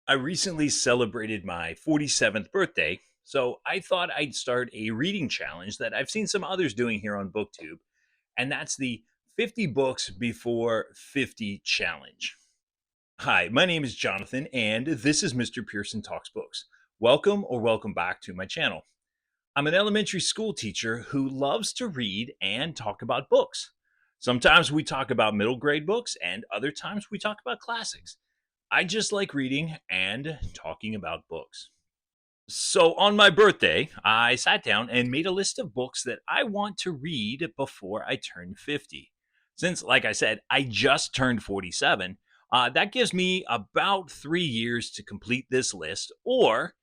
I recently celebrated my 47th birthday, so I thought I'd start a reading challenge that I've seen some others doing here on BookTube, and that's the 50 Books Before 50 Challenge. Hi, my name is Jonathan, and this is Mr. Pearson Talks Books. Welcome or welcome back to my channel. I'm an elementary school teacher who loves to read and talk about books. Sometimes we talk about middle grade books, and other times we talk about classics. I just like reading and talking about books. So, on my birthday, I sat down and made a list of books that I want to read before I turn 50. Since, like I said, I just turned 47, that gives me about 3 years to complete this list, or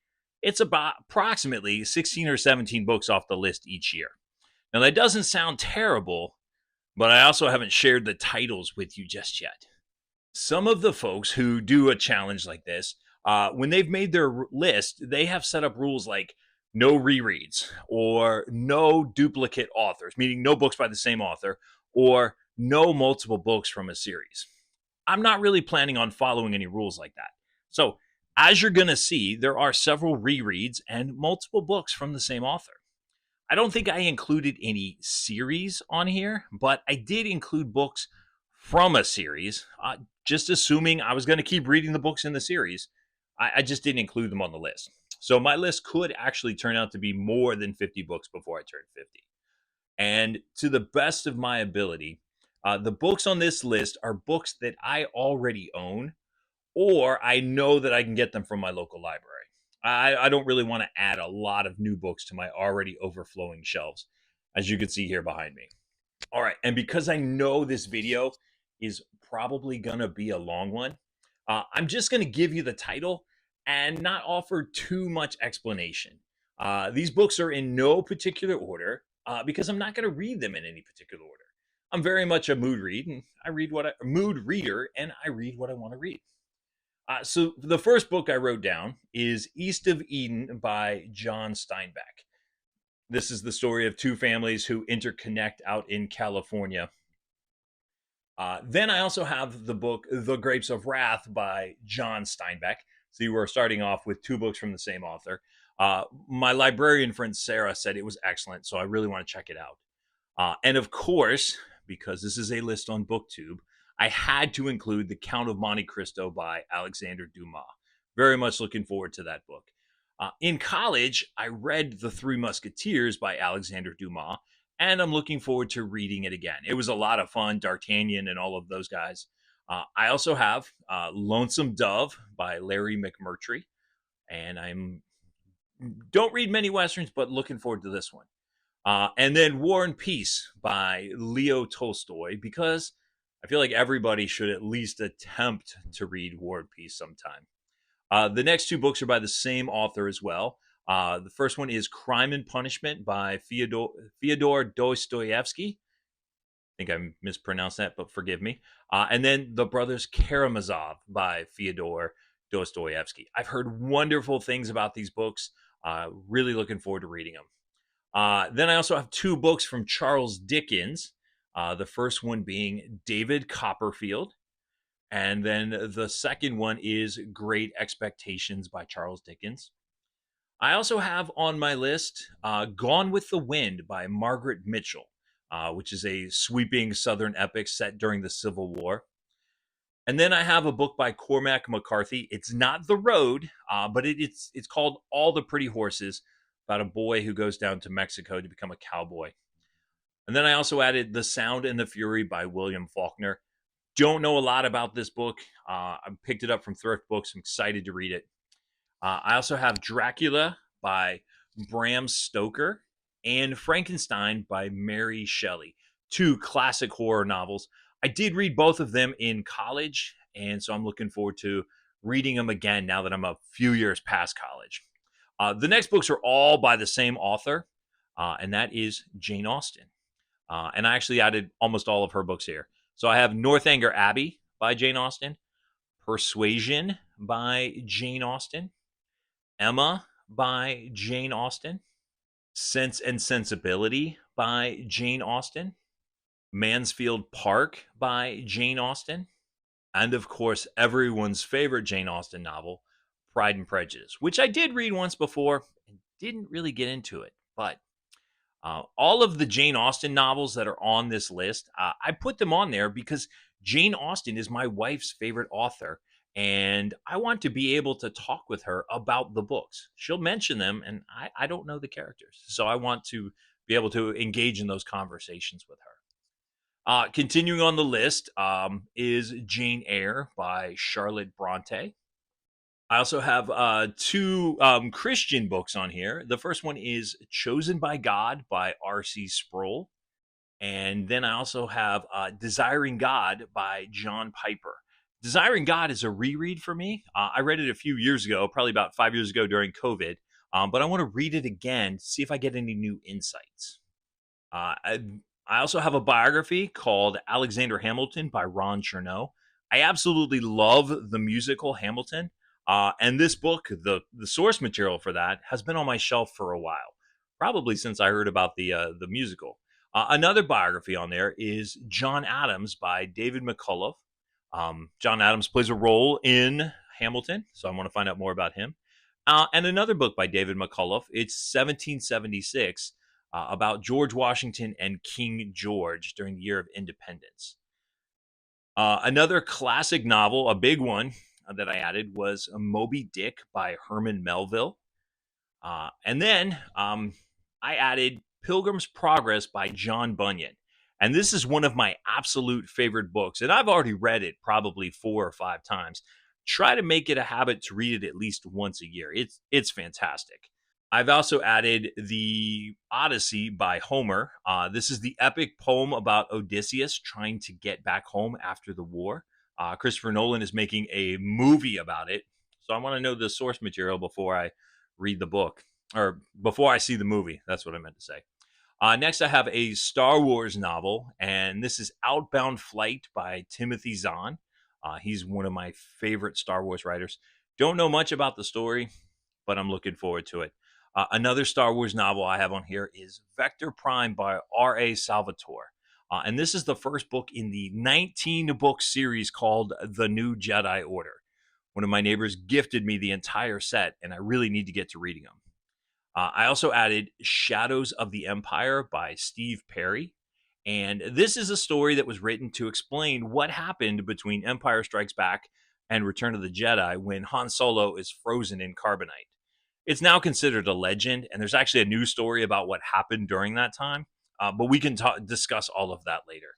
it's about approximately 16 or 17 books off the list each year. Now, that doesn't sound terrible, but I also haven't shared the titles with you just yet. Some of the folks who do a challenge like this, when they've made their list, they have set up rules like no rereads or no duplicate authors, meaning no books by the same author, or no multiple books from a series. I'm not really planning on following any rules like that. So, as you're going to see, there are several rereads and multiple books from the same author. I don't think I included any series on here, but I did include books from a series, just assuming I was going to keep reading the books in the series. I just didn't include them on the list. So my list could actually turn out to be more than 50 books before I turn 50. And to the best of my ability, the books on this list are books that I already own, or I know that I can get them from my local library. I don't really want to add a lot of new books to my already overflowing shelves, as you can see here behind me. All right, and because I know this video is probably going to be a long one, I'm just going to give you the title and not offer too much explanation. These books are in no particular order because I'm not going to read them in any particular order. I'm very much a mood reader, and I read what I want to read. So the first book I wrote down is East of Eden by John Steinbeck. This is the story of two families who interconnect out in California. Then I also have the book The Grapes of Wrath by John Steinbeck. So we're starting off with two books from the same author. My librarian friend Sarah said it was excellent, so I really want to check it out. And of course, because this is a list on BookTube, I had to include The Count of Monte Cristo by Alexandre Dumas. Very much looking forward to that book. In college, I read The Three Musketeers by Alexandre Dumas, and I'm looking forward to reading it again. It was a lot of fun, D'Artagnan and all of those guys. I also have Lonesome Dove by Larry McMurtry, and don't read many Westerns, but looking forward to this one. And then War and Peace by Leo Tolstoy, because I feel like everybody should at least attempt to read War and Peace sometime. The next two books are by the same author as well. The first one is Crime and Punishment by Fyodor Dostoevsky. I think I mispronounced that, but forgive me. And then The Brothers Karamazov by Fyodor Dostoevsky. I've heard wonderful things about these books. Really looking forward to reading them. Then I also have two books from Charles Dickens. The first one being David Copperfield. And then the second one is Great Expectations by Charles Dickens. I also have on my list Gone with the Wind by Margaret Mitchell, which is a sweeping Southern epic set during the Civil War. And then I have a book by Cormac McCarthy. It's not The Road, but it's called All the Pretty Horses, about a boy who goes down to Mexico to become a cowboy. And then I also added The Sound and the Fury by William Faulkner. Don't know a lot about this book. I picked it up from Thrift Books. I'm excited to read it. I also have Dracula by Bram Stoker and Frankenstein by Mary Shelley. Two classic horror novels. I did read both of them in college, and so I'm looking forward to reading them again now that I'm a few years past college. The next books are all by the same author, and that is Jane Austen. And I actually added almost all of her books here. So I have Northanger Abbey by Jane Austen, Persuasion by Jane Austen, Emma by Jane Austen, Sense and Sensibility by Jane Austen, Mansfield Park by Jane Austen, and of course, everyone's favorite Jane Austen novel, Pride and Prejudice, which I did read once before and didn't really get into it. But all of the Jane Austen novels that are on this list, I put them on there because Jane Austen is my wife's favorite author, and I want to be able to talk with her about the books. She'll mention them, and I don't know the characters. So I want to be able to engage in those conversations with her. Continuing on the list is Jane Eyre by Charlotte Bronte. I also have two Christian books on here. The first one is Chosen by God by R.C. Sproul. And then I also have Desiring God by John Piper. Desiring God is a reread for me. I read it a few years ago, probably about 5 years ago during COVID. But I want to read it again to see if I get any new insights. I also have a biography called Alexander Hamilton by Ron Chernow. I absolutely love the musical Hamilton. And this book, the source material for that, has been on my shelf for a while, probably since I heard about the musical. Another biography on there is John Adams by David McCullough. John Adams plays a role in Hamilton, so I want to find out more about him. And another book by David McCullough, it's 1776, about George Washington and King George during the year of independence. Another classic novel, a big one that I added, was Moby-Dick by Herman Melville. And then I added Pilgrim's Progress by John Bunyan. And this is one of my absolute favorite books. And I've already read it probably 4 or 5 times. Try to make it a habit to read it at least once a year. It's fantastic. I've also added the Odyssey by Homer. This is the epic poem about Odysseus trying to get back home after the war. Christopher Nolan is making a movie about it. So I want to know the source material before I read the book, or before I see the movie. That's what I meant to say. Next, I have a Star Wars novel, and this is Outbound Flight by Timothy Zahn. He's one of my favorite Star Wars writers. Don't know much about the story, but I'm looking forward to it. Another Star Wars novel I have on here is Vector Prime by R.A. Salvatore. And this is the first book in the 19-book series called The New Jedi Order. One of my neighbors gifted me the entire set, and I really need to get to reading them. I also added Shadows of the Empire by Steve Perry. And this is a story that was written to explain what happened between Empire Strikes Back and Return of the Jedi when Han Solo is frozen in carbonite. It's now considered a legend, and there's actually a news story about what happened during that time. But we can discuss all of that later.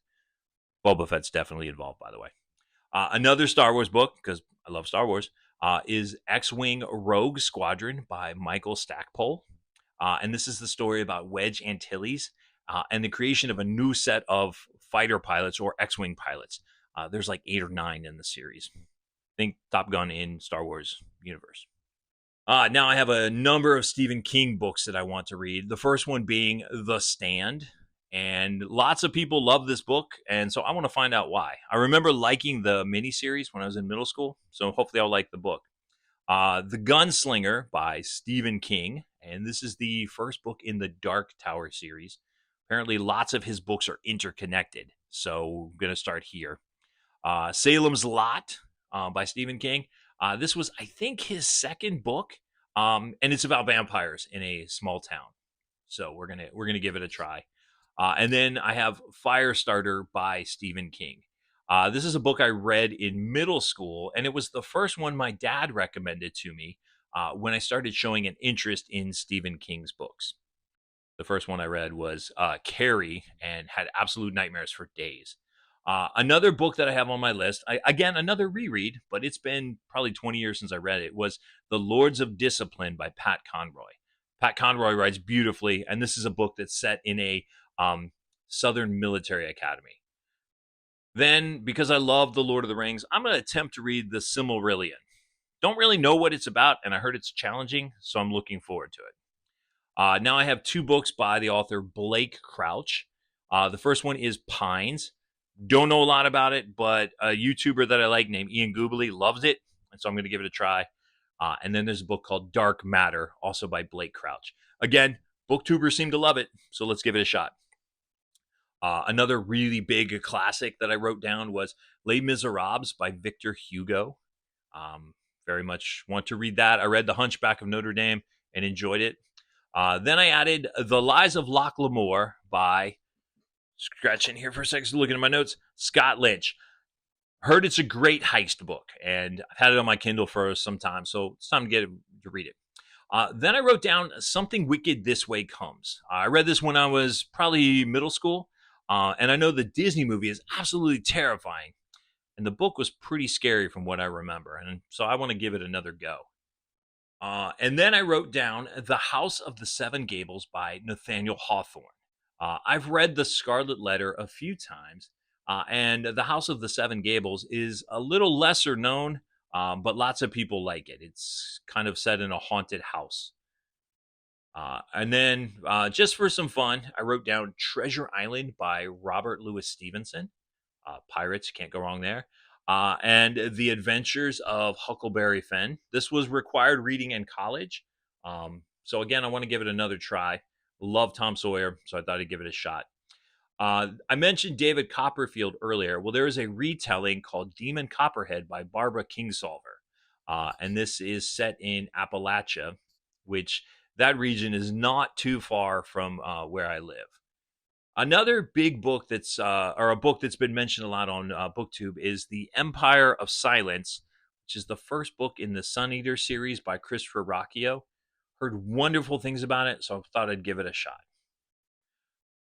Boba Fett's definitely involved, by the way. Another Star Wars book, because I love Star Wars, is X-Wing Rogue Squadron by Michael Stackpole. And this is the story about Wedge Antilles and the creation of a new set of fighter pilots, or X-Wing pilots. There's like 8 or 9 in the series. Think Top Gun in Star Wars universe. Now I have a number of Stephen King books that I want to read. The first one being The Stand. And lots of people love this book, and so I want to find out why. I remember liking the miniseries when I was in middle school, so hopefully I'll like the book. The Gunslinger by Stephen King, and this is the first book in the Dark Tower series. Apparently lots of his books are interconnected, so I'm going to start here. Salem's Lot by Stephen King. This was, I think, his second book, and it's about vampires in a small town. So we're gonna give it a try. And then I have Firestarter by Stephen King. This is a book I read in middle school, and it was the first one my dad recommended to me when I started showing an interest in Stephen King's books. The first one I read was Carrie, and had absolute nightmares for days. Another book that I have on my list, again, another reread, but it's been probably 20 years since I read it, was The Lords of Discipline by Pat Conroy. Pat Conroy writes beautifully, and this is a book that's set in a Southern military academy. Then, because I love The Lord of the Rings, I'm going to attempt to read the Silmarillion. Don't really know what it's about, and I heard it's challenging, so I'm looking forward to it. Now I have 2 books by the author Blake Crouch. The first one is Pines. Don't know a lot about it, but a YouTuber that I like named Ian Goobly loves it, and so I'm going to give it a try. And then there's a book called Dark Matter, also by Blake Crouch. Again, booktubers seem to love it, so let's give it a shot. Another really big classic that I wrote down was Les Miserables by Victor Hugo. very much want to read that. I read The Hunchback of Notre Dame and enjoyed it. Then I added The Lies of Locke Lamora by, scratching here for a second, looking at my notes, Scott Lynch. Heard it's a great heist book, and I've had it on my Kindle for some time, so it's time to get it, to read it. Then I wrote down Something Wicked This Way Comes. I read this when I was probably middle school, and I know the Disney movie is absolutely terrifying, and the book was pretty scary from what I remember, and so I want to give it another go. And then I wrote down The House of the Seven Gables by Nathaniel Hawthorne. I've read The Scarlet Letter a few times, and The House of the Seven Gables is a little lesser known, but lots of people like it. It's kind of set in a haunted house. And then, just for some fun, I wrote down Treasure Island by Robert Louis Stevenson. Pirates, can't go wrong there. And The Adventures of Huckleberry Finn. This was required reading in college. So again, I want to give it another try. Love Tom Sawyer, so I thought I'd give it a shot. I mentioned David Copperfield earlier. Well, there is a retelling called Demon Copperhead by Barbara Kingsolver. And this is set in Appalachia, which that region is not too far from where I live. Another big book that's, or a book that's been mentioned a lot on BookTube is The Empire of Silence, which is the first book in the Sun Eater series by Christopher Rocchio. Heard wonderful things about it, so I thought I'd give it a shot.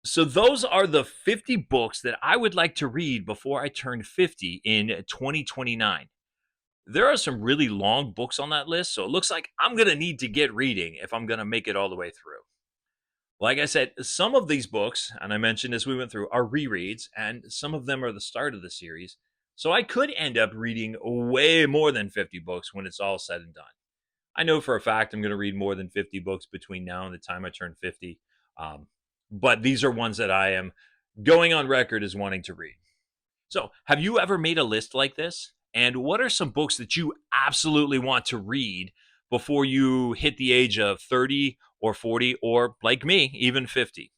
So those are the 50 books that I would like to read before I turn 50 in 2029. There are some really long books on that list, so it looks like I'm going to need to get reading if I'm going to make it all the way through. Like I said, some of these books, and I mentioned as we went through, are rereads, and some of them are the start of the series. So I could end up reading way more than 50 books when it's all said and done. I know for a fact I'm going to read more than 50 books between now and the time I turn 50. But these are ones that I am going on record as wanting to read. So have you ever made a list like this? And what are some books that you absolutely want to read before you hit the age of 30 or 40 or, like me, even 50?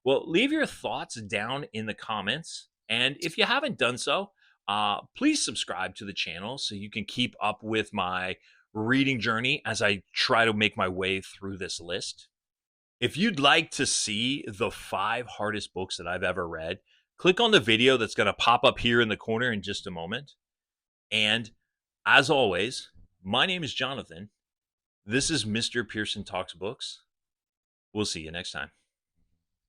Well, leave your thoughts down in the comments. And if you haven't done so, please subscribe to the channel so you can keep up with my reading journey as I try to make my way through this list. If you'd like to see the 5 hardest books that I've ever read, click on the video that's going to pop up here in the corner in just a moment. And as always, my name is Jonathan. This is Mr. Pearson Talks Books. We'll see you next time.